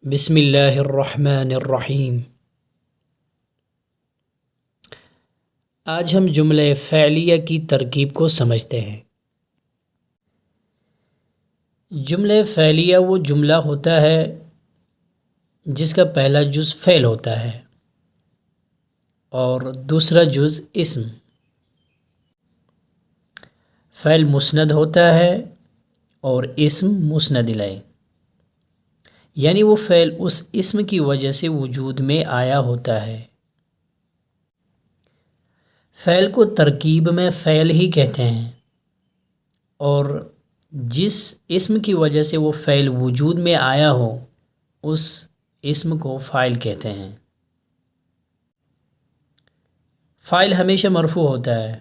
بسم اللہ الرحمن الرحیم۔ آج ہم جملہ فعلیہ کی ترکیب کو سمجھتے ہیں۔ جملہ فعلیہ وہ جملہ ہوتا ہے جس کا پہلا جز فعل ہوتا ہے اور دوسرا جز اسم۔ فعل مسند ہوتا ہے اور اسم مسند الیہ، یعنی وہ فعل اس اسم کی وجہ سے وجود میں آیا ہوتا ہے۔ فعل کو ترکیب میں فعل ہی کہتے ہیں اور جس اسم کی وجہ سے وہ فعل وجود میں آیا ہو اس اسم کو فاعل کہتے ہیں۔ فاعل ہمیشہ مرفوع ہوتا ہے۔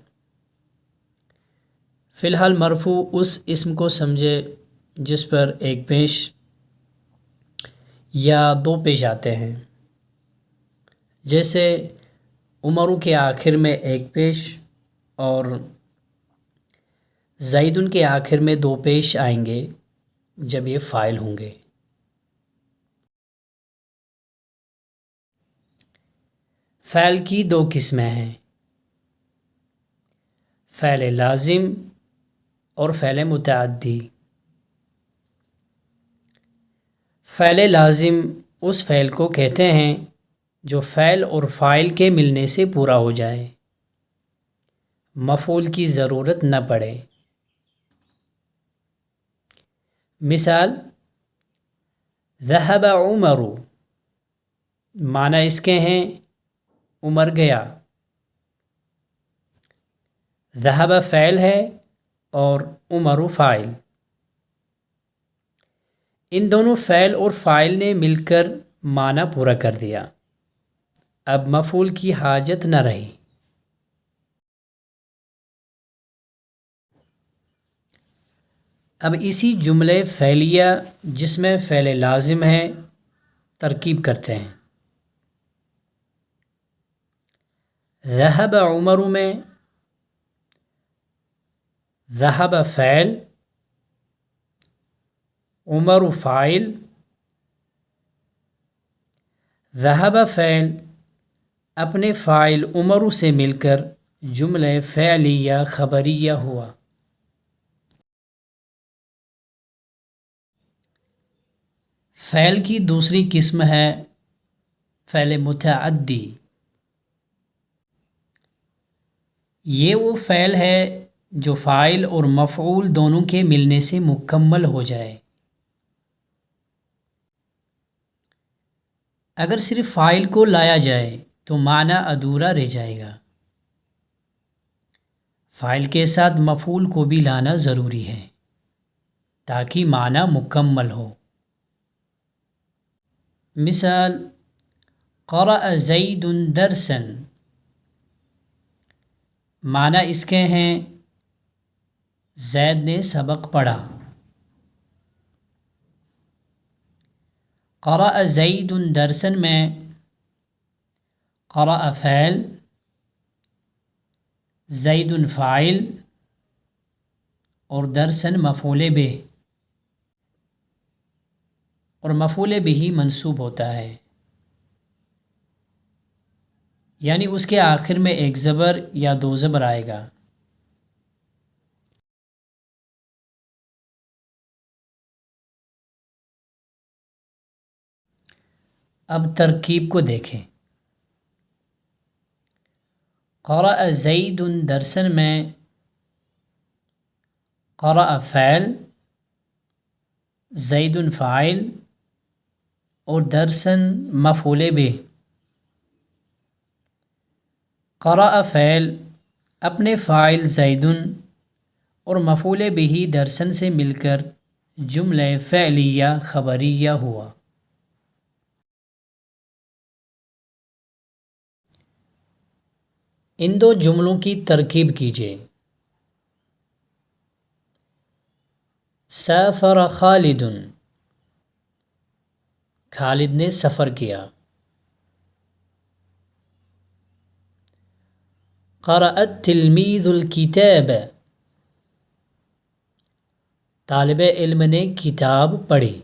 فی الحال مرفوع اس اسم کو سمجھے جس پر ایک پیش یا دو پیش آتے ہیں، جیسے عمروں کے آخر میں ایک پیش اور زیدن کے آخر میں دو پیش آئیں گے جب یہ فاعل ہوں گے۔ فعل کی دو قسمیں ہیں، فعل لازم اور فعل متعدی۔ فعل لازم اس فعل کو کہتے ہیں جو فعل اور فاعل کے ملنے سے پورا ہو جائے، مفعول کی ضرورت نہ پڑے۔ مثال ذہب عمر، معنی اس کے ہیں عمر گیا۔ ذہب فعل ہے اور عمر فاعل، ان دونوں فعل اور فاعل نے مل کر معنی پورا کر دیا، اب مفعول کی حاجت نہ رہی۔ اب اسی جملے فعلیہ جس میں فعل لازم ہے ترکیب کرتے ہیں۔ ذہب عمر میں ذہب فعل، عمر فاعل، ذہب فعل اپنے فاعل عمر سے مل کر جملہ فعلیہ خبریہ ہوا۔ فعل کی دوسری قسم ہے فعل متعدی۔ یہ وہ فعل ہے جو فاعل اور مفعول دونوں کے ملنے سے مکمل ہو جائے۔ اگر صرف فاعل کو لایا جائے تو معنی ادھورا رہ جائے گا، فاعل کے ساتھ مفعول کو بھی لانا ضروری ہے تاکہ معنی مکمل ہو۔ مثال قرأ زید درسا، معنی اس کے ہیں زید نے سبق پڑھا۔ قرأ زید درسا میں قرأ فعل، زید فاعل اور درسا مفعول به، اور مفعول به منصوب ہوتا ہے، یعنی اس کے آخر میں ایک زبر یا دو زبر آئے گا۔ اب ترکیب کو دیکھیں۔ قرأ زید درسا میں قرأ فعل، زید فاعل اور درسا مفعول به۔ قرأ فعل اپنے فاعل زید اور مفعول به درسا سے مل کر جملہ فعلیہ خبریہ ہوا۔ ان دو جملوں کی ترکیب کیجیے۔ سافر خالد، خالد نے سفر کیا۔ قرأ التلمیذ الکتاب، طالب علم نے کتاب پڑھی۔